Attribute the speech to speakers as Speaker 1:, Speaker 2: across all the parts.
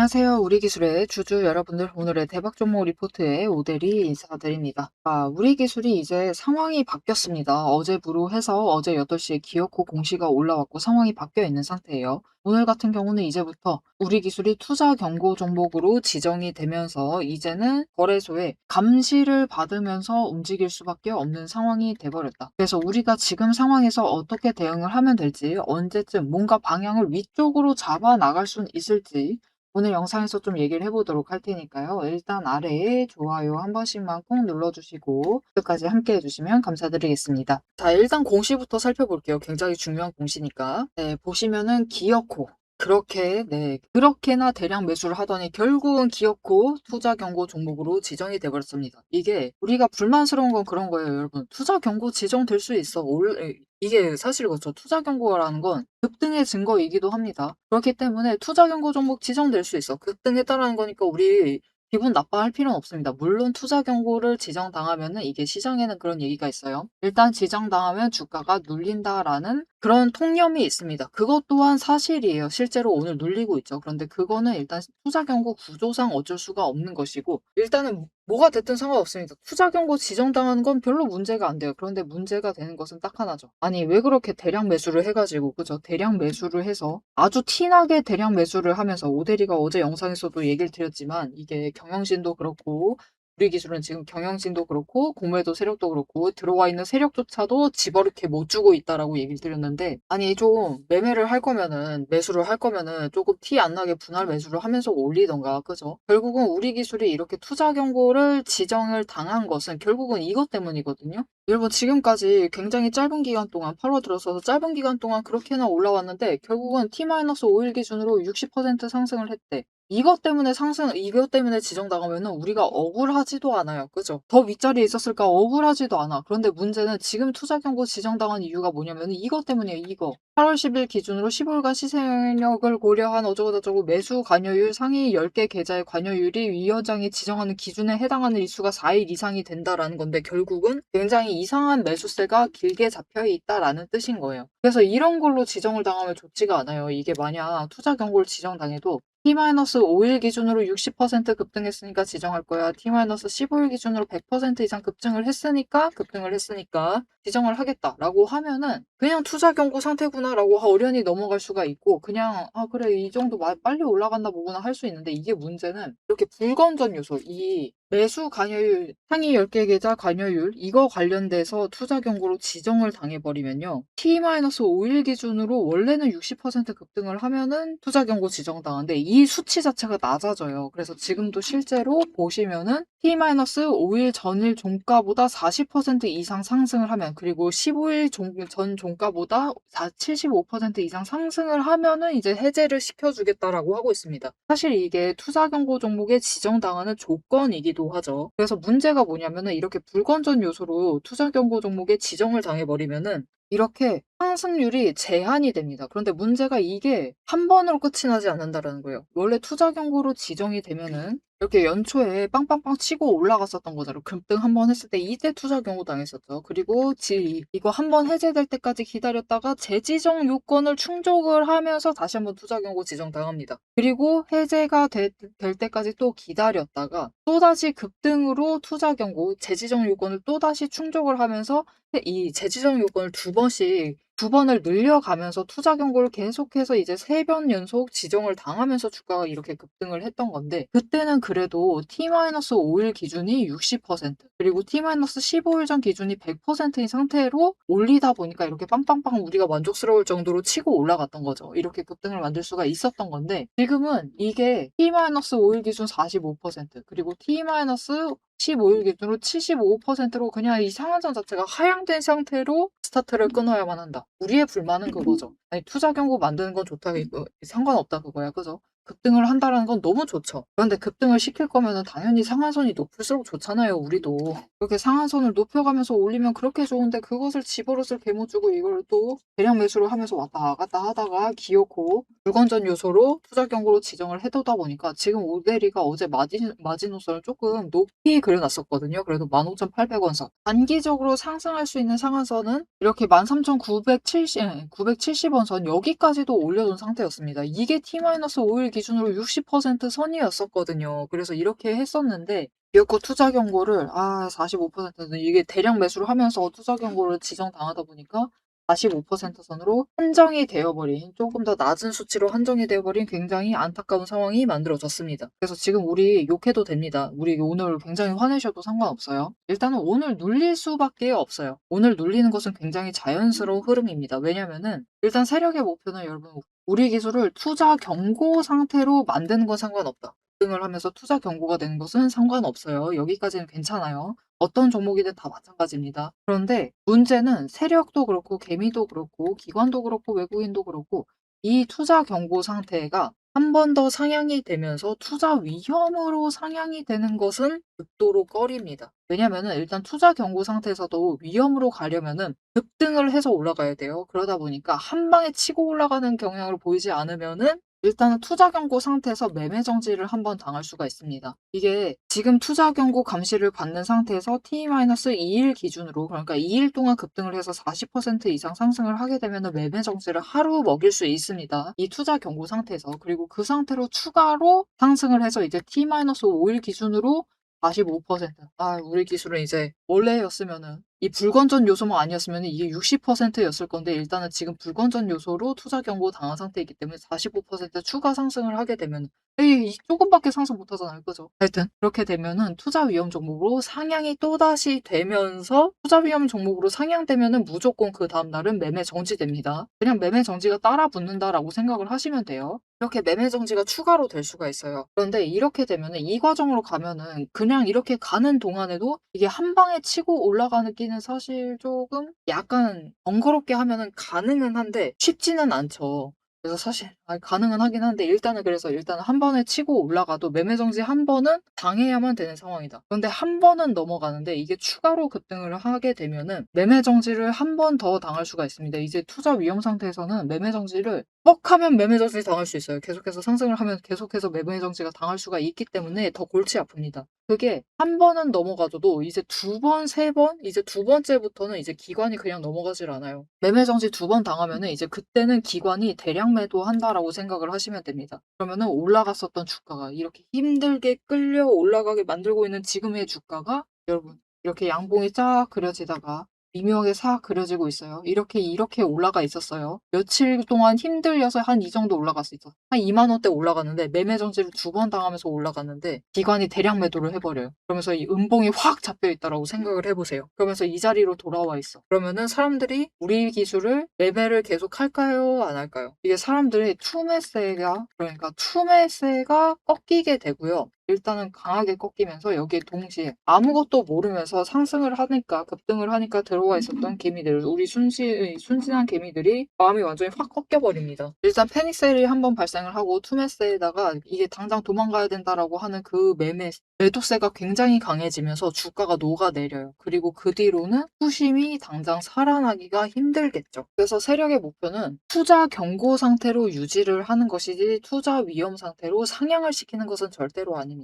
Speaker 1: 안녕하세요. 우리 기술의 주주 여러분들, 오늘의 대박 종목 리포트에 오대리 인사드립니다. 우리 기술이 이제 상황이 바뀌었습니다. 어제부로 해서 어제 8시에 기어코 공시가 올라왔고 상황이 바뀌어 있는 상태예요. 오늘 같은 경우는 이제부터 우리 기술이 투자 경고 종목으로 지정이 되면서 이제는 거래소에 감시를 받으면서 움직일 수밖에 없는 상황이 돼버렸다. 그래서 우리가 지금 상황에서 어떻게 대응을 하면 될지, 언제쯤 뭔가 방향을 위쪽으로 잡아 나갈 수 있을지 오늘 영상에서 좀 얘기를 해보도록 할 테니까요. 일단 아래에 좋아요 한 번씩만 꼭 눌러주시고 끝까지 함께 해주시면 감사드리겠습니다. 자, 일단 공시부터 살펴볼게요. 굉장히 중요한 공시니까. 네, 보시면은 기어코. 그렇게나 대량 매수를 하더니 결국은 기어코 투자 경고 종목으로 지정이 돼버렸습니다. 이게 우리가 불만스러운 건 그런 거예요, 여러분. 투자 경고 지정될 수 있어. 이게 사실 그렇죠. 투자 경고라는 건 급등의 증거이기도 합니다. 그렇기 때문에 투자 경고 종목 지정될 수 있어. 급등했다라는 거니까 우리 기분 나빠할 필요는 없습니다. 물론 투자 경고를 지정당하면은 이게 시장에는 그런 얘기가 있어요. 일단 지정당하면 주가가 눌린다라는 그런 통념이 있습니다. 그것 또한 사실이에요. 실제로 오늘 눌리고 있죠. 그런데 그거는 일단 투자 경고 구조상 어쩔 수가 없는 것이고, 일단은 뭐가 됐든 상관없습니다. 투자 경고 지정당하는 건 별로 문제가 안 돼요. 그런데 문제가 되는 것은 딱 하나죠. 아니, 왜 그렇게 대량 매수를 해가지고, 그죠? 대량 매수를 해서 아주 티나게 대량 매수를 하면서, 오대리가 어제 영상에서도 얘기를 드렸지만 이게 경영진도 그렇고 우리 기술은 지금 경영진도 그렇고 공매도 세력도 그렇고 들어와 있는 세력조차도 집어넣게 못 주고 있다라고 얘기를 드렸는데, 아니 좀 매매를 할 거면은, 매수를 할 거면은 조금 티 안 나게 분할 매수를 하면서 올리던가, 그죠? 결국은 우리 기술이 이렇게 투자 경고를 지정을 당한 것은 결국은 이것 때문이거든요. 여러분, 지금까지 굉장히 짧은 기간 동안, 8월 들어서서 짧은 기간 동안 그렇게나 올라왔는데 결국은 T-5일 기준으로 60% 상승을 했대. 이것 때문에 지정당하면은 우리가 억울하지도 않아요. 그죠? 더 윗자리에 있었을까 억울하지도 않아. 그런데 문제는 지금 투자 경고 지정당한 이유가 뭐냐면 이것 때문이에요, 이거. 8월 10일 기준으로 15일간 시세 영향력을 고려한 어쩌고저쩌고 매수 관여율 상위 10개 계좌의 관여율이 위원장이 지정하는 기준에 해당하는 일수가 4일 이상이 된다라는 건데, 결국은 굉장히 이상한 매수세가 길게 잡혀 있다라는 뜻인 거예요. 그래서 이런 걸로 지정을 당하면 좋지가 않아요. 이게 만약 투자 경고를 지정당해도 T-5일 기준으로 60% 급등했으니까 지정할 거야. T-15일 기준으로 100% 이상 급등을 했으니까 지정을 하겠다라고 하면은 그냥 투자 경고 상태구나라고 어련히 넘어갈 수가 있고, 그냥 그래 이 정도 빨리 올라간다 보구나 할 수 있는데, 이게 문제는 이렇게 불건전 요소, 이 매수 관여율, 상위 10개 계좌 관여율, 이거 관련돼서 투자 경고로 지정을 당해버리면요. T-5일 기준으로 원래는 60% 급등을 하면은 투자 경고 지정당한데 이 수치 자체가 낮아져요. 그래서 지금도 실제로 보시면은 T-5일 전일 종가보다 40% 이상 상승을 하면, 그리고 15일 전 종가보다 75% 이상 상승을 하면은 이제 해제를 시켜주겠다라고 하고 있습니다. 사실 이게 투자 경고 종목에 지정당하는 조건이기도 하죠. 그래서 문제가 뭐냐면은 이렇게 불건전 요소로 투자 경고 종목에 지정을 당해버리면은 이렇게 상승률이 제한이 됩니다. 그런데 문제가 이게 한 번으로 끝이 나지 않는다라는 거예요. 원래 투자 경고로 지정이 되면은 이렇게 연초에 빵빵빵 치고 올라갔었던 거잖아요. 급등 한 번 했을 때 이때 투자 경고 당했었죠. 그리고 이거 한 번 해제될 때까지 기다렸다가 재지정 요건을 충족을 하면서 다시 한번 투자 경고 지정 당합니다. 그리고 해제가 될 때까지 또 기다렸다가 또다시 급등으로 투자 경고 재지정 요건을 또다시 충족을 하면서 이 재지정 요건을 두 번을 늘려가면서 투자 경고를 계속해서 이제 3번 연속 지정을 당하면서 주가가 이렇게 급등을 했던 건데, 그때는 그래도 T-5일 기준이 60%, 그리고 T-15일 전 기준이 100%인 상태로 올리다 보니까 이렇게 빵빵빵 우리가 만족스러울 정도로 치고 올라갔던 거죠. 이렇게 급등을 만들 수가 있었던 건데, 지금은 이게 T-5일 기준 45%, 그리고 T-15일 기준으로 75%로 그냥 이 상한선 자체가 하향된 상태로 스타트를 끊어야만 한다. 우리의 불만은 그거죠. 아니, 투자 경고 만드는 건 좋다, 이거 상관없다 그거야, 그죠? 급등을 한다라는 건 너무 좋죠. 그런데 급등을 시킬 거면은 당연히 상한선이 높을수록 좋잖아요, 우리도. 그렇게 상한선을 높여가면서 올리면 그렇게 좋은데, 그것을 집어릇을 개못 주고 이걸 또 대량 매수를 하면서 왔다 갔다 하다가 기어코 불건전 요소로 투자 경고로 지정을 해 두다 보니까 지금 오데리가 어제 마지노선을 조금 높이 그려 놨었거든요. 그래도 15,800원 선. 단기적으로 상승할 수 있는 상한선은 이렇게 13,970원 선 여기까지도 올려둔 상태였습니다. 이게 T-5일 기준으로 60% 선이었었거든요. 그래서 이렇게 했었는데 기어코 투자 경고를 45%는 이게 대량 매수를 하면서 투자 경고를 지정당하다 보니까 45% 선으로 한정이 되어 버린, 조금 더 낮은 수치로 한정이 되어 버린 굉장히 안타까운 상황이 만들어졌습니다. 그래서 지금 우리 욕해도 됩니다. 우리 오늘 굉장히 화내셔도 상관없어요. 일단은 오늘 눌릴 수밖에 없어요. 오늘 눌리는 것은 굉장히 자연스러운 흐름입니다. 왜냐면은 일단 세력의 목표는 여러분 우리 기술을 투자 경고 상태로 만드는 건 상관없다. 급등을 하면서 투자 경고가 되는 것은 상관없어요. 여기까지는 괜찮아요. 어떤 종목이든 다 마찬가지입니다. 그런데 문제는 세력도 그렇고 개미도 그렇고 기관도 그렇고 외국인도 그렇고 이 투자 경고 상태가 한 번 더 상향이 되면서 투자 위험으로 상향이 되는 것은 극도로 꺼립니다. 왜냐면은 일단 투자 경고 상태에서도 위험으로 가려면은 급등을 해서 올라가야 돼요. 그러다 보니까 한 방에 치고 올라가는 경향을 보이지 않으면은 일단은 투자 경고 상태에서 매매 정지를 한번 당할 수가 있습니다. 이게 지금 투자 경고 감시를 받는 상태에서 T-2일 기준으로, 그러니까 2일 동안 급등을 해서 40% 이상 상승을 하게 되면 매매 정지를 하루 먹일 수 있습니다. 이 투자 경고 상태에서. 그리고 그 상태로 추가로 상승을 해서 이제 T-5일 기준으로 45%. 우리 기술은 이제 원래였으면은 이 불건전 요소만 아니었으면 이게 60%였을 건데 일단은 지금 불건전 요소로 투자 경고 당한 상태이기 때문에 45% 추가 상승을 하게 되면 이 조금밖에 상승 못 하잖아요. 그죠? 하여튼 그렇게 되면은 투자 위험 종목으로 상향이 또다시 되면서 투자 위험 종목으로 상향되면은 무조건 그 다음 날은 매매 정지됩니다. 그냥 매매 정지가 따라 붙는다라고 생각을 하시면 돼요. 이렇게 매매 정지가 추가로 될 수가 있어요. 그런데 이렇게 되면은 이 과정으로 가면은 그냥 이렇게 가는 동안에도 이게 한 방에 치고 올라가는 끼는 사실 조금 약간 번거롭게 하면은 가능은 한데 쉽지는 않죠. 그래서 사실 가능은 하긴 한데 일단은 한 번에 치고 올라가도 매매 정지 한 번은 당해야만 되는 상황이다. 그런데 한 번은 넘어가는데 이게 추가로 급등을 하게 되면은 매매 정지를 한 번 더 당할 수가 있습니다. 이제 투자 위험 상태에서는 매매 정지를 뻑 하면 매매 정지 당할 수 있어요. 계속해서 상승을 하면 계속해서 매매 정지가 당할 수가 있기 때문에 더 골치 아픕니다. 그게 한 번은 넘어가줘도 이제 두 번, 세 번, 이제 두 번째부터는 이제 기관이 그냥 넘어가질 않아요. 매매 정지 두 번 당하면은 이제 그때는 기관이 대량 매도한다라고 생각을 하시면 됩니다. 그러면은 올라갔었던 주가가 이렇게 힘들게 끌려 올라가게 만들고 있는 지금의 주가가 여러분 이렇게 양봉이 쫙 그려지다가 미묘하게 싹 그려지고 있어요. 이렇게 올라가 있었어요. 며칠 동안 힘들려서 한 이 정도 올라갔어. 한 2만 원대 올라갔는데 매매 정지를 두 번 당하면서 올라갔는데 기관이 대량 매도를 해버려요. 그러면서 이 음봉이 확 잡혀 있다라고 생각을 해보세요. 그러면서 이 자리로 돌아와 있어. 그러면은 사람들이 우리 기술을 매매를 계속 할까요? 안 할까요? 이게 사람들의 투매세가 꺾이게 되고요. 일단은 강하게 꺾이면서 여기에 동시에 아무것도 모르면서 상승을 하니까 급등을 하니까 들어와 있었던 개미들 우리 순진한 개미들이 마음이 완전히 확 꺾여버립니다. 일단 패닉 세일이 한번 발생을 하고 투매세에다가 이게 당장 도망가야 된다라고 하는 그 매도세가 굉장히 강해지면서 주가가 녹아내려요. 그리고 그 뒤로는 수심이 당장 살아나기가 힘들겠죠. 그래서 세력의 목표는 투자 경고 상태로 유지를 하는 것이지 투자 위험 상태로 상향을 시키는 것은 절대로 아닙니다.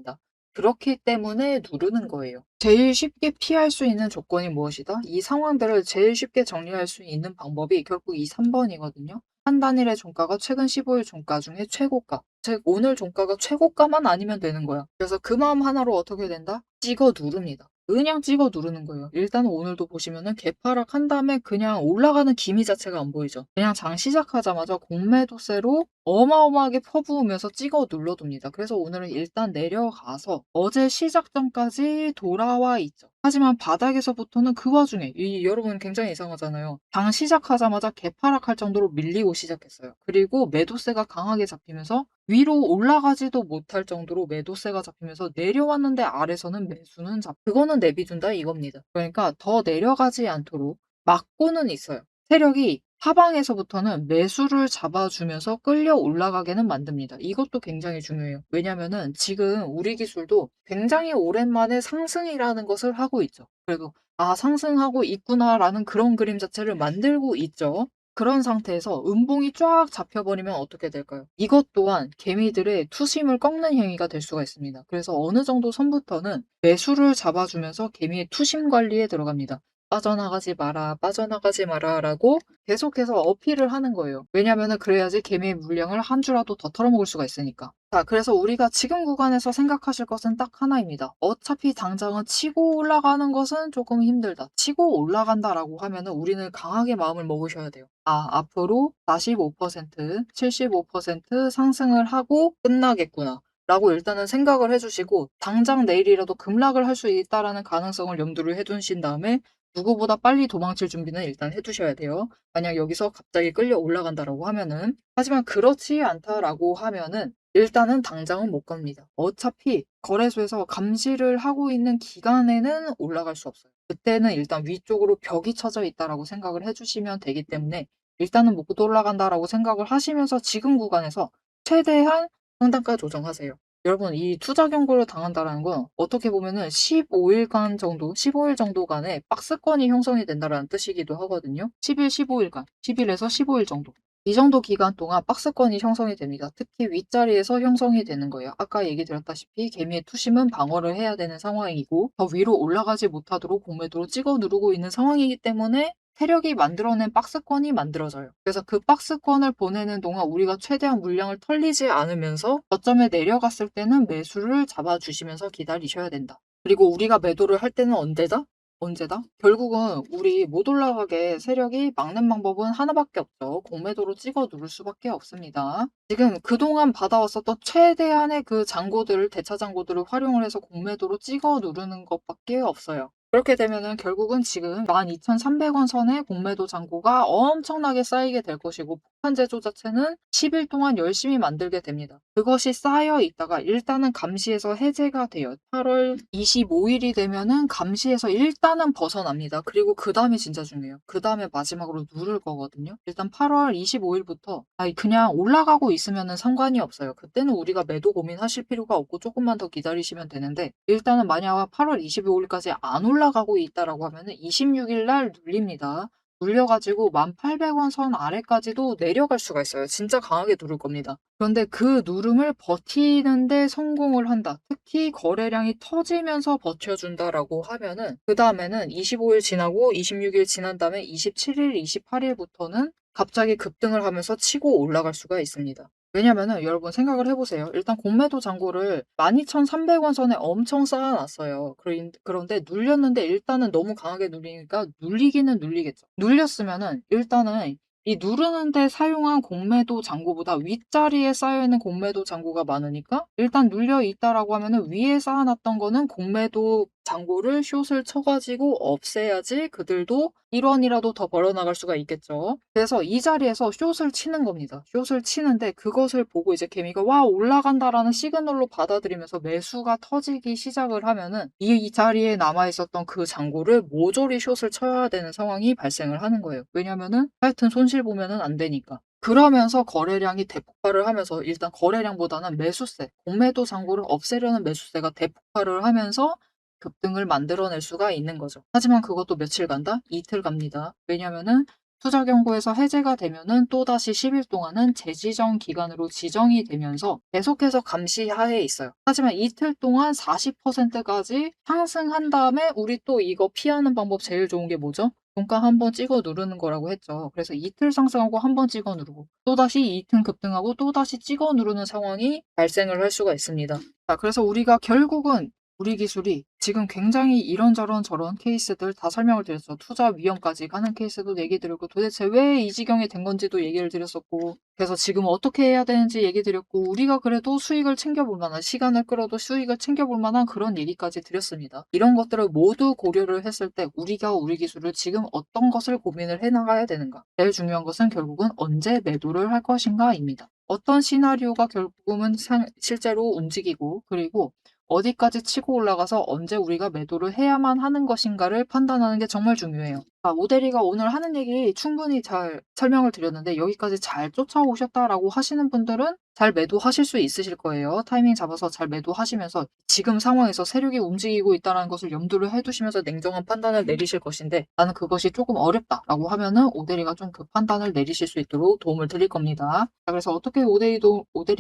Speaker 1: 그렇기 때문에 누르는 거예요. 제일 쉽게 피할 수 있는 조건이 무엇이다? 이 상황들을 제일 쉽게 정리할 수 있는 방법이 결국 이 3번이거든요. 한 단일의 종가가 최근 15일 종가 중에 최고가. 즉 오늘 종가가 최고가만 아니면 되는 거야. 그래서 그 마음 하나로 어떻게 된다? 찍어 누릅니다. 그냥 찍어 누르는 거예요. 일단 오늘도 보시면은 개파락 한 다음에 그냥 올라가는 기미 자체가 안 보이죠. 그냥 장 시작하자마자 공매도세로 어마어마하게 퍼부으면서 찍어 눌러둡니다. 그래서 오늘은 일단 내려가서 어제 시작 전까지 돌아와 있죠. 하지만 바닥에서부터는 그 와중에 여러분 굉장히 이상하잖아요. 장 시작하자마자 개파락할 정도로 밀리고 시작했어요. 그리고 매도세가 강하게 잡히면서 위로 올라가지도 못할 정도로 매도세가 잡히면서 내려왔는데 아래서는 매수는 그거는 내비둔다 이겁니다. 그러니까 더 내려가지 않도록 막고는 있어요. 세력이 하방에서부터는 매수를 잡아주면서 끌려 올라가게는 만듭니다. 이것도 굉장히 중요해요. 왜냐면은 지금 우리 기술도 굉장히 오랜만에 상승이라는 것을 하고 있죠. 그리고 상승하고 있구나라는 그런 그림 자체를 만들고 있죠. 그런 상태에서 음봉이 쫙 잡혀버리면 어떻게 될까요? 이것 또한 개미들의 투심을 꺾는 행위가 될 수가 있습니다. 그래서 어느 정도 선부터는 매수를 잡아주면서 개미의 투심 관리에 들어갑니다. 빠져나가지 마라, 빠져나가지 마라 라고 계속해서 어필을 하는 거예요. 왜냐면은 그래야지 개미의 물량을 한 주라도 더 털어먹을 수가 있으니까. 자, 그래서 우리가 지금 구간에서 생각하실 것은 딱 하나입니다. 어차피 당장은 치고 올라가는 것은 조금 힘들다. 치고 올라간다라고 하면은 우리는 강하게 마음을 먹으셔야 돼요. 아, 앞으로 45%, 75% 상승을 하고 끝나겠구나. 라고 일단은 생각을 해주시고, 당장 내일이라도 급락을 할 수 있다라는 가능성을 염두를 해두신 다음에, 누구보다 빨리 도망칠 준비는 일단 해두셔야 돼요. 만약 여기서 갑자기 끌려 올라간다라고 하면은. 하지만 그렇지 않다라고 하면은, 일단은 당장은 못 갑니다. 어차피 거래소에서 감시를 하고 있는 기간에는 올라갈 수 없어요. 그때는 일단 위쪽으로 벽이 쳐져 있다라고 생각을 해주시면 되기 때문에 일단은 못 올라간다라고 생각을 하시면서 지금 구간에서 최대한 상단가 조정하세요. 여러분, 이 투자 경고를 당한다라는 건 어떻게 보면은 15일간 정도, 15일 정도간의 박스권이 형성이 된다라는 뜻이기도 하거든요. 10일, 15일간, 10일에서 15일 정도. 이 정도 기간 동안 박스권이 형성이 됩니다. 특히 윗자리에서 형성이 되는 거예요. 아까 얘기 드렸다시피 개미의 투심은 방어를 해야 되는 상황이고 더 위로 올라가지 못하도록 공매도로 찍어 누르고 있는 상황이기 때문에 세력이 만들어낸 박스권이 만들어져요. 그래서 그 박스권을 보내는 동안 우리가 최대한 물량을 털리지 않으면서 저점에 내려갔을 때는 매수를 잡아주시면서 기다리셔야 된다. 그리고 우리가 매도를 할 때는 언제다? 언제다? 결국은 우리 못 올라가게 세력이 막는 방법은 하나밖에 없죠. 공매도로 찍어 누를 수밖에 없습니다. 지금 그동안 받아왔었던 최대한의 그 잔고들을, 대차 잔고들을 활용을 해서 공매도로 찍어 누르는 것밖에 없어요. 그렇게 되면은 결국은 지금 12,300원 선의 공매도 잔고가 엄청나게 쌓이게 될 것이고 폭탄 제조 자체는 10일 동안 열심히 만들게 됩니다. 그것이 쌓여 있다가 일단은 감시에서 해제가 돼요. 8월 25일이 되면은 감시에서 일단은 벗어납니다. 그리고 그 다음이 진짜 중요해요. 그 다음에 마지막으로 누를 거거든요. 일단 8월 25일부터 그냥 올라가고 있으면은 상관이 없어요. 그때는 우리가 매도 고민하실 필요가 없고 조금만 더 기다리시면 되는데 일단은 만약 8월 25일까지 안 올라가고 있다라고 하면은 26일 날 눌립니다. 눌려가지고 1,800원 선 아래까지도 내려갈 수가 있어요. 진짜 강하게 누를 겁니다. 그런데 그 누름을 버티는데 성공을 한다. 특히 거래량이 터지면서 버텨준다라고 하면은 그 다음에는 25일 지나고 26일 지난 다음에 27일, 28일부터는 갑자기 급등을 하면서 치고 올라갈 수가 있습니다. 왜냐면은 여러분 생각을 해보세요. 일단 공매도 잔고를 12,300원 선에 엄청 쌓아놨어요. 그런데 눌렸는데 일단은 너무 강하게 눌리니까 눌리기는 눌리겠죠. 눌렸으면은 일단은 이 누르는데 사용한 공매도 잔고보다 윗자리에 쌓여있는 공매도 잔고가 많으니까 일단 눌려 있다라고 하면은 위에 쌓아놨던 거는 공매도 잔고를 숏을 쳐가지고 없애야지 그들도 1원이라도 더 벌어나갈 수가 있겠죠. 그래서 이 자리에서 숏을 치는 겁니다. 숏을 치는데 그것을 보고 이제 개미가 와 올라간다라는 시그널로 받아들이면서 매수가 터지기 시작을 하면은 이 자리에 남아있었던 그 잔고를 모조리 숏을 쳐야 되는 상황이 발생을 하는 거예요. 왜냐면은 하여튼 손실 보면은 안 되니까. 그러면서 거래량이 대폭발을 하면서 일단 거래량보다는 매수세, 공매도 잔고를 없애려는 매수세가 대폭발을 하면서 급등을 만들어낼 수가 있는 거죠. 하지만 그것도 며칠 간다? 이틀 갑니다. 왜냐면은 투자 경고에서 해제가 되면은 또다시 10일 동안은 재지정 기간으로 지정이 되면서 계속해서 감시하에 있어요. 하지만 이틀 동안 40%까지 상승한 다음에 우리 또 이거 피하는 방법 제일 좋은 게 뭐죠? 종가 한번 찍어 누르는 거라고 했죠. 그래서 이틀 상승하고 한번 찍어 누르고 또다시 이틀 급등하고 또다시 찍어 누르는 상황이 발생을 할 수가 있습니다. 자, 그래서 우리가 결국은 우리 기술이 지금 굉장히 이런저런 저런 케이스들 다 설명을 드렸죠. 투자 위험까지 가는 케이스도 얘기 드렸고 도대체 왜 이 지경이 된 건지도 얘기를 드렸었고 그래서 지금 어떻게 해야 되는지 얘기 드렸고 우리가 그래도 수익을 챙겨볼 만한 시간을 끌어도 수익을 챙겨볼 만한 그런 얘기까지 드렸습니다. 이런 것들을 모두 고려를 했을 때 우리가 우리 기술을 지금 어떤 것을 고민을 해나가야 되는가 제일 중요한 것은 결국은 언제 매도를 할 것인가입니다. 어떤 시나리오가 결국은 실제로 움직이고 그리고 어디까지 치고 올라가서 언제 우리가 매도를 해야만 하는 것인가를 판단하는 게 정말 중요해요. 오대리가 오늘 하는 얘기 충분히 잘 설명을 드렸는데 여기까지 잘 쫓아오셨다라고 하시는 분들은 잘 매도하실 수 있으실 거예요. 타이밍 잡아서 잘 매도하시면서 지금 상황에서 세력이 움직이고 있다는 것을 염두를 해 두시면서 냉정한 판단을 내리실 것인데, 나는 그것이 조금 어렵다라고 하면은 오대리가 좀 그 판단을 내리실 수 있도록 도움을 드릴 겁니다. 자, 그래서 어떻게 오대리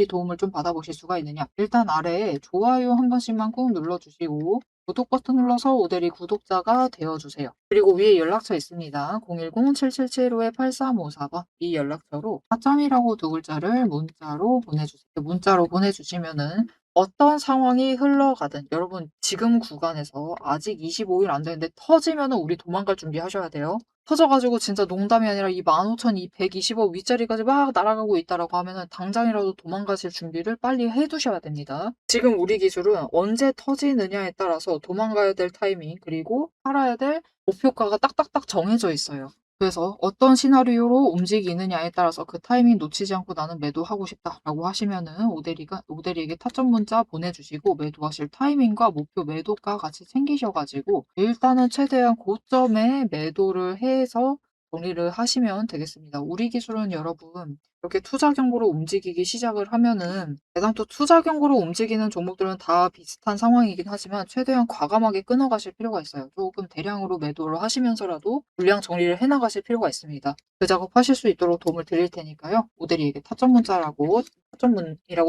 Speaker 1: 도움을 좀 받아보실 수가 있느냐. 일단 아래에 좋아요 한 번씩만 꾹 눌러주시고 구독 버튼 눌러서 오대리 구독자가 되어주세요. 그리고 위에 연락처 있습니다. 010-7775-8354번 이 연락처로 4점이라고 두 글자를 문자로 보내주세요. 문자로 보내주시면은 어떤 상황이 흘러가든, 여러분 지금 구간에서 아직 25일 안 되는데 터지면은 우리 도망갈 준비하셔야 돼요. 터져가지고 진짜 농담이 아니라 이 15,220억 윗자리까지 막 날아가고 있다라고 하면은 당장이라도 도망가실 준비를 빨리 해두셔야 됩니다. 지금 우리 기술은 언제 터지느냐에 따라서 도망가야 될 타이밍, 그리고 팔아야 될 목표가가 딱딱딱 정해져 있어요. 그래서 어떤 시나리오로 움직이느냐에 따라서 그 타이밍 놓치지 않고 나는 매도하고 싶다라고 하시면은 오대리에게 타점 문자 보내주시고 매도하실 타이밍과 목표 매도가 같이 챙기셔가지고 일단은 최대한 고점에 매도를 해서 정리를 하시면 되겠습니다. 우리 기술은 여러분 이렇게 투자 경고로 움직이기 시작을 하면은 대상도 투자 경고로 움직이는 종목들은 다 비슷한 상황이긴 하지만 최대한 과감하게 끊어가실 필요가 있어요. 조금 대량으로 매도를 하시면서라도 물량 정리를 해나가실 필요가 있습니다. 그 작업하실 수 있도록 도움을 드릴 테니까요. 오대리에게 타점문이라고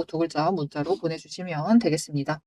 Speaker 1: 두 글자 문자로 보내주시면 되겠습니다.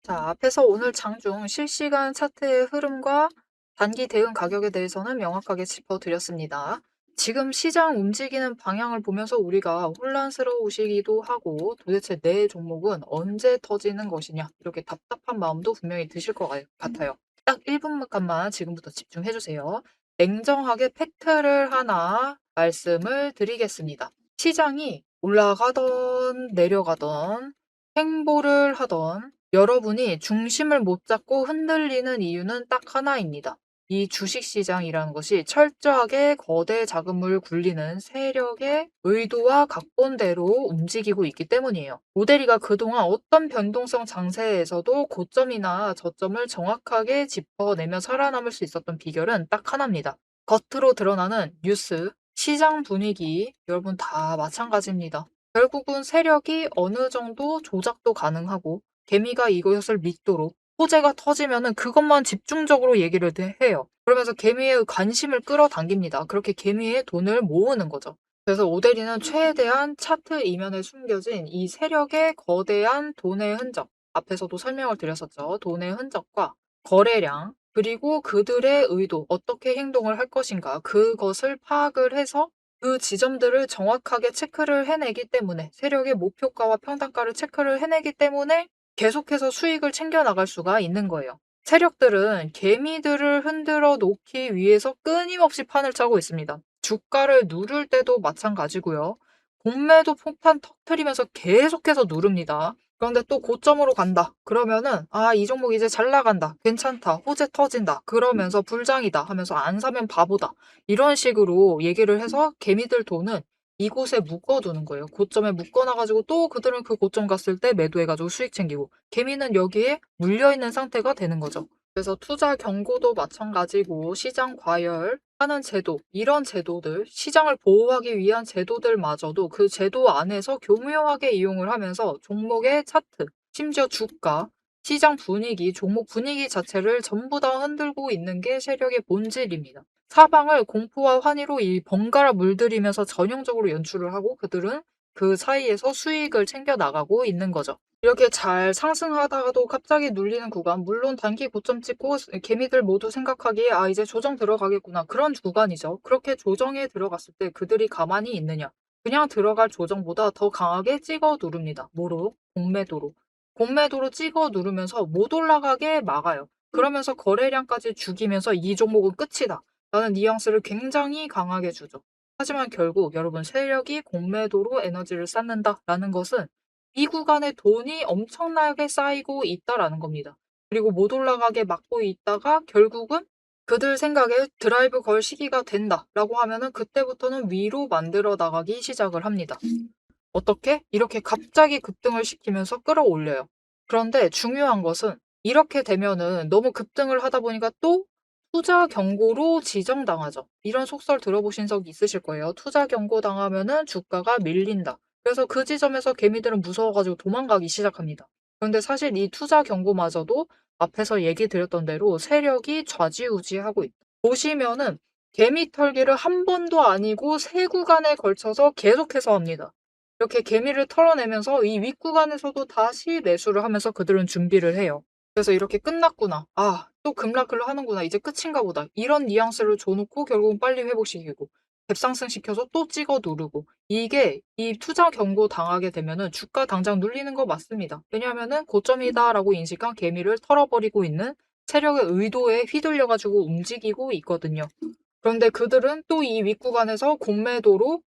Speaker 1: 자, 앞에서 오늘 장중 실시간 차트의 흐름과 단기 대응 가격에 대해서는 명확하게 짚어드렸습니다. 지금 시장 움직이는 방향을 보면서 우리가 혼란스러우시기도 하고 도대체 내 종목은 언제 터지는 것이냐 이렇게 답답한 마음도 분명히 드실 것 같아요. 딱 1분간만 지금부터 집중해 주세요. 냉정하게 팩트를 하나 말씀을 드리겠습니다. 시장이 올라가던 내려가던 횡보를 하던 여러분이 중심을 못 잡고 흔들리는 이유는 딱 하나입니다. 이 주식시장이라는 것이 철저하게 거대 자금을 굴리는 세력의 의도와 각본대로 움직이고 있기 때문이에요. 모델이가 그동안 어떤 변동성 장세에서도 고점이나 저점을 정확하게 짚어내며 살아남을 수 있었던 비결은 딱 하나입니다. 겉으로 드러나는 뉴스, 시장 분위기, 여러분 다 마찬가지입니다. 결국은 세력이 어느 정도 조작도 가능하고 개미가 이것을 믿도록 호재가 터지면은 그것만 집중적으로 얘기를 해요. 그러면서 개미의 관심을 끌어당깁니다. 그렇게 개미의 돈을 모으는 거죠. 그래서 오데리는 최대한 차트 이면에 숨겨진 이 세력의 거대한 돈의 흔적, 앞에서도 설명을 드렸었죠. 돈의 흔적과 거래량, 그리고 그들의 의도, 어떻게 행동을 할 것인가, 그것을 파악을 해서 그 지점들을 정확하게 체크를 해내기 때문에, 세력의 목표가와 평단가를 체크를 해내기 때문에 계속해서 수익을 챙겨 나갈 수가 있는 거예요. 세력들은 개미들을 흔들어 놓기 위해서 끊임없이 판을 짜고 있습니다. 주가를 누를 때도 마찬가지고요. 공매도 폭탄 터트리면서 계속해서 누릅니다. 그런데 또 고점으로 간다. 그러면은 이 종목 이제 잘 나간다. 괜찮다. 호재 터진다. 그러면서 불장이다 하면서 안 사면 바보다. 이런 식으로 얘기를 해서 개미들 돈은 이곳에 묶어두는 거예요. 고점에 묶어놔가지고 또 그들은 그 고점 갔을 때 매도해가지고 수익 챙기고 개미는 여기에 물려있는 상태가 되는 거죠. 그래서 투자 경고도 마찬가지고 시장 과열하는 제도, 이런 제도들, 시장을 보호하기 위한 제도들마저도 그 제도 안에서 교묘하게 이용을 하면서 종목의 차트, 심지어 주가, 시장 분위기, 종목 분위기 자체를 전부 다 흔들고 있는 게 세력의 본질입니다. 사방을 공포와 환희로 이 번갈아 물들이면서 전형적으로 연출을 하고 그들은 그 사이에서 수익을 챙겨 나가고 있는 거죠. 이렇게 잘 상승하다가도 갑자기 눌리는 구간, 물론 단기 고점 찍고 개미들 모두 생각하기에 이제 조정 들어가겠구나. 그런 구간이죠. 그렇게 조정에 들어갔을 때 그들이 가만히 있느냐. 그냥 들어갈 조정보다 더 강하게 찍어 누릅니다. 뭐로? 공매도로. 공매도로 찍어 누르면서 못 올라가게 막아요. 그러면서 거래량까지 죽이면서 이 종목은 끝이다. 라는 뉘앙스를 굉장히 강하게 주죠. 하지만 결국 여러분 세력이 공매도로 에너지를 쌓는다라는 것은 이 구간에 돈이 엄청나게 쌓이고 있다라는 겁니다. 그리고 못 올라가게 막고 있다가 결국은 그들 생각에 드라이브 걸 시기가 된다라고 하면은 그때부터는 위로 만들어 나가기 시작을 합니다. 어떻게? 이렇게 갑자기 급등을 시키면서 끌어올려요. 그런데 중요한 것은 이렇게 되면은 너무 급등을 하다 보니까 또 투자 경고로 지정당하죠. 이런 속설 들어보신 적 있으실 거예요. 투자 경고 당하면은 주가가 밀린다. 그래서 그 지점에서 개미들은 무서워 가지고 도망가기 시작합니다. 그런데 사실 이 투자 경보마저도 앞에서 얘기 드렸던 대로 세력이 좌지우지하고 있다. 보시면은 개미 털기를 한 번도 아니고 3구간에 걸쳐서 계속해서 합니다. 이렇게 개미를 털어내면서 이 윗구간에서도 다시 매수를 하면서 그들은 준비를 해요. 그래서 이렇게 끝났구나. 아, 또 급락을 하는구나. 이제 끝인가 보다. 이런 뉘앙스를 줘놓고 결국은 빨리 회복시키고 갭상승시켜서 또 찍어 누르고 이게 이 투자 경고 당하게 되면은 주가 당장 눌리는 거 맞습니다. 왜냐하면은 고점이다라고 인식한 개미를 털어버리고 있는 세력의 의도에 휘둘려가지고 움직이고 있거든요. 그런데 그들은 또 이 윗구간에서 공매도로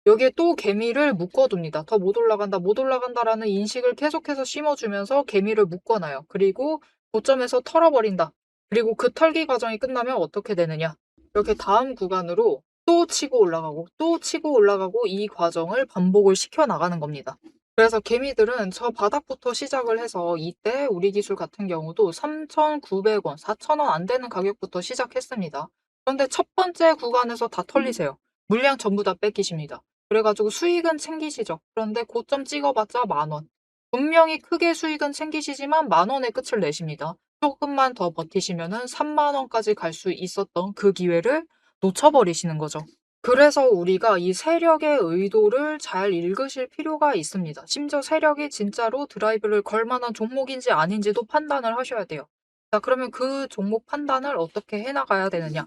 Speaker 1: 여기에 또 개미를 묶어둡니다. 더 못 올라간다, 못 올라간다라는 인식을 계속해서 심어주면서 개미를 묶어놔요. 그리고 고점에서 털어버린다. 그리고 그 털기 과정이 끝나면 어떻게 되느냐. 이렇게 다음 구간으로 또 치고 올라가고 또 치고 올라가고 이 과정을 반복을 시켜나가는 겁니다. 그래서 개미들은 저 바닥부터 시작을 해서 이때 우리 기술 같은 경우도 3,900원, 4,000원 안 되는 가격부터 시작했습니다. 그런데 첫 번째 구간에서 다 털리세요. 물량 전부 다 뺏기십니다. 그래가지고 수익은 챙기시죠. 그런데 고점 찍어봤자 10,000원. 분명히 크게 수익은 챙기시지만 10,000원의 끝을 내십니다. 조금만 더 버티시면은 30,000원까지 갈 수 있었던 그 기회를 놓쳐버리시는 거죠. 그래서 우리가 이 세력의 의도를 잘 읽으실 필요가 있습니다. 심지어 세력이 진짜로 드라이브를 걸 만한 종목인지 아닌지도 판단을 하셔야 돼요. 자, 그러면 그 종목 판단을 어떻게 해나가야 되느냐?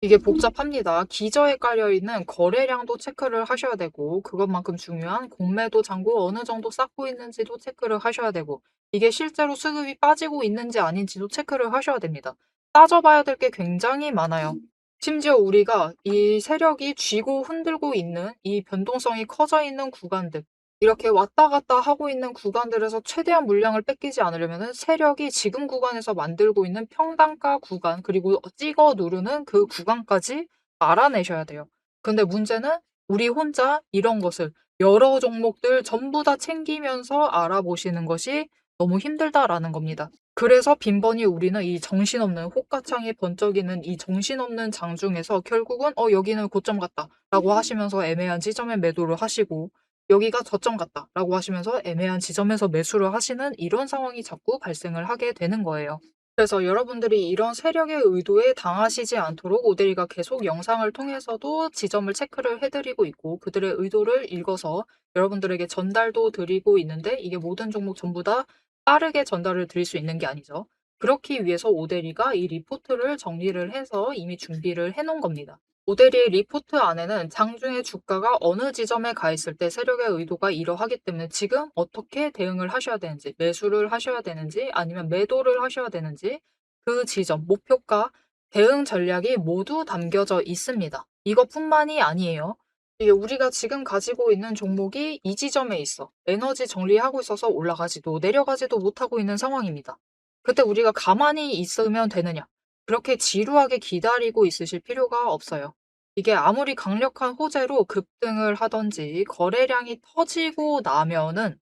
Speaker 1: 이게 복잡합니다. 기저에 깔려있는 거래량도 체크를 하셔야 되고 그것만큼 중요한 공매도 잔고 어느 정도 쌓고 있는지도 체크를 하셔야 되고 이게 실제로 수급이 빠지고 있는지 아닌지도 체크를 하셔야 됩니다. 따져봐야 될 게 굉장히 많아요. 심지어 우리가 이 세력이 쥐고 흔들고 있는 이 변동성이 커져 있는 구간들 이렇게 왔다 갔다 하고 있는 구간들에서 최대한 물량을 뺏기지 않으려면 세력이 지금 구간에서 만들고 있는 평단가 구간 그리고 찍어 누르는 그 구간까지 알아내셔야 돼요. 근데 문제는 우리 혼자 이런 것을 여러 종목들 전부 다 챙기면서 알아보시는 것이 너무 힘들다라는 겁니다. 그래서 빈번히 우리는 이 정신없는 호가창이 번쩍이는 이 정신없는 장중에서 결국은 여기는 고점 같다 라고 하시면서 애매한 지점에 매도를 하시고 여기가 저점 같다라고 하시면서 애매한 지점에서 매수를 하시는 이런 상황이 자꾸 발생을 하게 되는 거예요. 그래서 여러분들이 이런 세력의 의도에 당하시지 않도록 오데리가 계속 영상을 통해서도 지점을 체크를 해드리고 있고 그들의 의도를 읽어서 여러분들에게 전달도 드리고 있는데 이게 모든 종목 전부 다 빠르게 전달을 드릴 수 있는 게 아니죠. 그렇기 위해서 오데리가 이 리포트를 정리를 해서 이미 준비를 해놓은 겁니다. 오데리의 리포트 안에는 장중에 주가가 어느 지점에 가 있을 때 세력의 의도가 이러하기 때문에 지금 어떻게 대응을 하셔야 되는지, 매수를 하셔야 되는지, 아니면 매도를 하셔야 되는지, 그 지점, 목표가, 대응 전략이 모두 담겨져 있습니다. 이것뿐만이 아니에요. 이게 우리가 지금 가지고 있는 종목이 이 지점에 있어. 에너지 정리하고 있어서 올라가지도 내려가지도 못하고 있는 상황입니다. 그때 우리가 가만히 있으면 되느냐? 그렇게 지루하게 기다리고 있으실 필요가 없어요. 이게 아무리 강력한 호재로 급등을 하든지 거래량이 터지고 나면은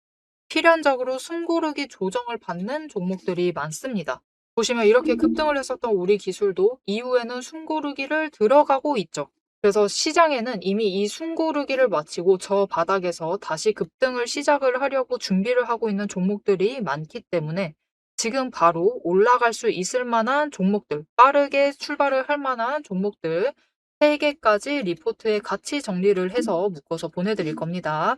Speaker 1: 필연적으로 숨고르기 조정을 받는 종목들이 많습니다. 보시면 이렇게 급등을 했었던 우리 기술도 이후에는 숨고르기를 들어가고 있죠. 그래서 시장에는 이미 이 숨고르기를 마치고 저 바닥에서 다시 급등을 시작을 하려고 준비를 하고 있는 종목들이 많기 때문에 지금 바로 올라갈 수 있을 만한 종목들, 빠르게 출발을 할 만한 종목들 3개까지 리포트에 같이 정리를 해서 묶어서 보내드릴 겁니다.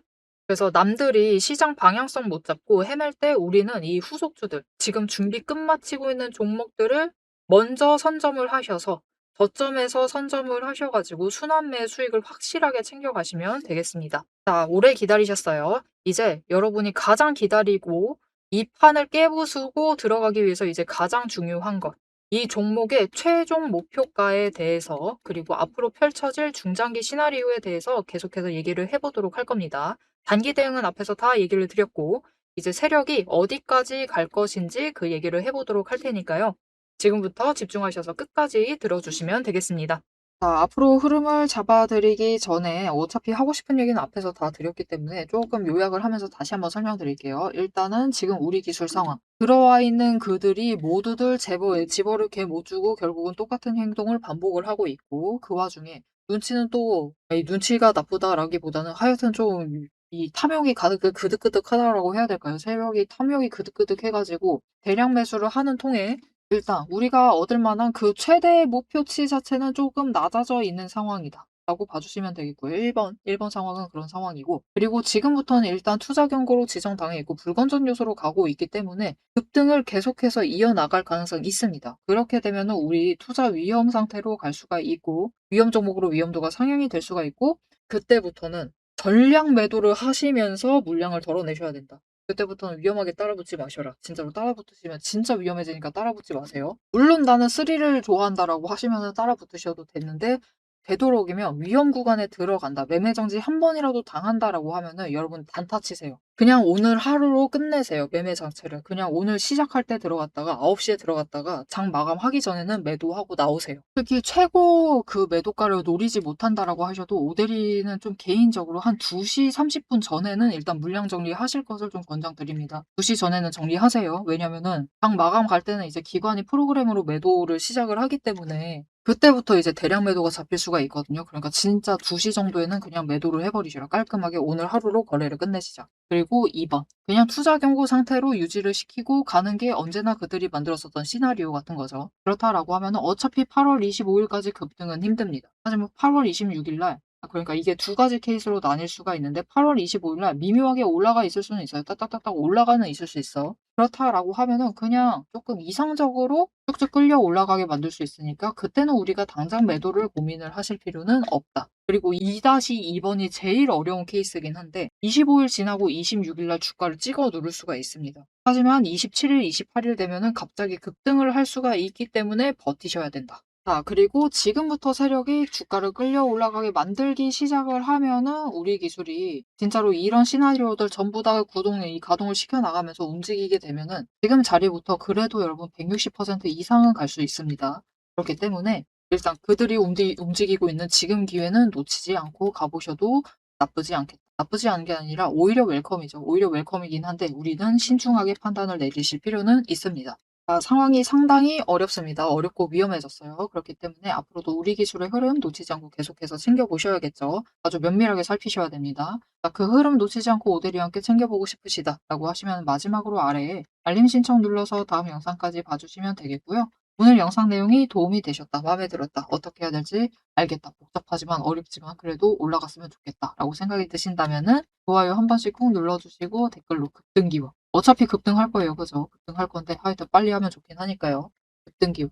Speaker 1: 그래서 남들이 시장 방향성 못 잡고 헤맬 때 우리는 이 후속주들, 지금 준비 끝마치고 있는 종목들을 먼저 선점을 하셔서 저점에서 선점을 하셔가지고 순환매 수익을 확실하게 챙겨가시면 되겠습니다. 자, 오래 기다리셨어요. 이제 여러분이 가장 기다리고 이 판을 깨부수고 들어가기 위해서 이제 가장 중요한 것. 이 종목의 최종 목표가에 대해서 그리고 앞으로 펼쳐질 중장기 시나리오에 대해서 계속해서 얘기를 해보도록 할 겁니다. 단기 대응은 앞에서 다 얘기를 드렸고 이제 세력이 어디까지 갈 것인지 그 얘기를 해보도록 할 테니까요. 지금부터 집중하셔서 끝까지 들어주시면 되겠습니다. 자, 앞으로 흐름을 잡아드리기 전에 어차피 하고 싶은 얘기는 앞에서 다 드렸기 때문에 조금 요약을 하면서 다시 한번 설명드릴게요. 일단은 지금 우리 기술 상황. 들어와 있는 그들이 모두들 집어를 못 주고 결국은 똑같은 행동을 반복을 하고 있고 그 와중에 눈치는 또 아니, 눈치가 나쁘다라기보다는 하여튼 좀 이 탐욕이 가득 그득그득하다라고 해야 될까요? 세력이 탐욕이 그득그득해 가지고 대량 매수를 하는 통에 일단 우리가 얻을 만한 그 최대 목표치 자체는 조금 낮아져 있는 상황이다라고 봐 주시면 되겠고요. 1번 상황은 그런 상황이고, 그리고 지금부터는 일단 투자 경고로 지정당해 있고 불건전 요소로 가고 있기 때문에 급등을 계속해서 이어나갈 가능성이 있습니다. 그렇게 되면은 우리 투자 위험 상태로 갈 수가 있고, 위험 종목으로 위험도가 상향이 될 수가 있고, 그때부터는 전량 매도를 하시면서 물량을 덜어내셔야 된다. 그때부터는 위험하게 따라붙지 마셔라. 진짜로 따라붙으시면 진짜 위험해지니까 따라붙지 마세요. 물론 나는 스릴을 좋아한다라고 하시면은 따라붙으셔도 되는데, 되도록이면 위험 구간에 들어간다, 매매 정지 한 번이라도 당한다라고 하면은 여러분 단타 치세요. 그냥 오늘 하루로 끝내세요. 매매 자체를. 그냥 오늘 시작할 때 들어갔다가 9시에 들어갔다가 장 마감하기 전에는 매도하고 나오세요. 특히 최고 그 매도가를 노리지 못한다라고 하셔도 오데리는 좀 개인적으로 한 2시 30분 전에는 일단 물량 정리하실 것을 좀 권장드립니다. 2시 전에는 정리하세요. 왜냐면은 장 마감 갈 때는 이제 기관이 프로그램으로 매도를 시작을 하기 때문에 그때부터 이제 대량 매도가 잡힐 수가 있거든요. 그러니까 진짜 2시 정도에는 그냥 매도를 해버리시라. 깔끔하게 오늘 하루로 거래를 끝내시자. 그리고 2번. 그냥 투자 경고 상태로 유지를 시키고 가는 게 언제나 그들이 만들었었던 시나리오 같은 거죠. 그렇다라고 하면은 어차피 8월 25일까지 급등은 힘듭니다. 하지만 8월 26일 날, 그러니까 이게 두 가지 케이스로 나뉠 수가 있는데 8월 25일 날 미묘하게 올라가 있을 수는 있어요. 딱딱딱딱 올라가는 있을 수 있어. 그렇다라고 하면은 그냥 조금 이상적으로 쭉쭉 끌려 올라가게 만들 수 있으니까 그때는 우리가 당장 매도를 고민을 하실 필요는 없다. 그리고 2-2번이 제일 어려운 케이스긴 한데 25일 지나고 26일 날 주가를 찍어 누를 수가 있습니다. 하지만 27일, 28일 되면은 갑자기 급등을 할 수가 있기 때문에 버티셔야 된다. 자, 그리고 지금부터 세력이 주가를 끌려 올라가게 만들기 시작을 하면은 우리 기술이 진짜로 이런 시나리오들 전부 다 가동을 시켜 나가면서 움직이게 되면은 지금 자리부터 그래도 여러분 160% 이상은 갈 수 있습니다. 그렇기 때문에 일단 그들이 움직이고 있는 지금 기회는 놓치지 않고 가보셔도 나쁘지 않겠다. 나쁘지 않은 게 아니라 오히려 웰컴이죠. 오히려 웰컴이긴 한데 우리는 신중하게 판단을 내리실 필요는 있습니다. 상황이 상당히 어렵습니다. 어렵고 위험해졌어요. 그렇기 때문에 앞으로도 우리 기술의 흐름 놓치지 않고 계속해서 챙겨보셔야겠죠. 아주 면밀하게 살피셔야 됩니다. 그 흐름 놓치지 않고 오데리 함께 챙겨보고 싶으시다라고 하시면 마지막으로 아래에 알림 신청 눌러서 다음 영상까지 봐주시면 되겠고요. 오늘 영상 내용이 도움이 되셨다, 마음에 들었다, 어떻게 해야 될지 알겠다, 복잡하지만 어렵지만 그래도 올라갔으면 좋겠다라고 생각이 드신다면은 좋아요 한 번씩 꾹 눌러주시고 댓글로 급등기원. 어차피 급등할 거예요. 그죠? 급등할 건데 하여튼 빨리 하면 좋긴 하니까요. 급등기원.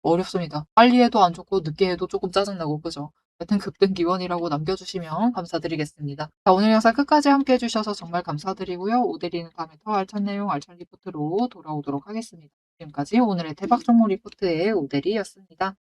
Speaker 1: 어렵습니다. 빨리 해도 안 좋고 늦게 해도 조금 짜증나고 그죠? 하여튼 급등기원이라고 남겨주시면 감사드리겠습니다. 자, 오늘 영상 끝까지 함께 해주셔서 정말 감사드리고요. 오데리는 다음에 더 알찬 내용, 알찬 리포트로 돌아오도록 하겠습니다. 지금까지 오늘의 대박 종목 리포트의 오데리였습니다.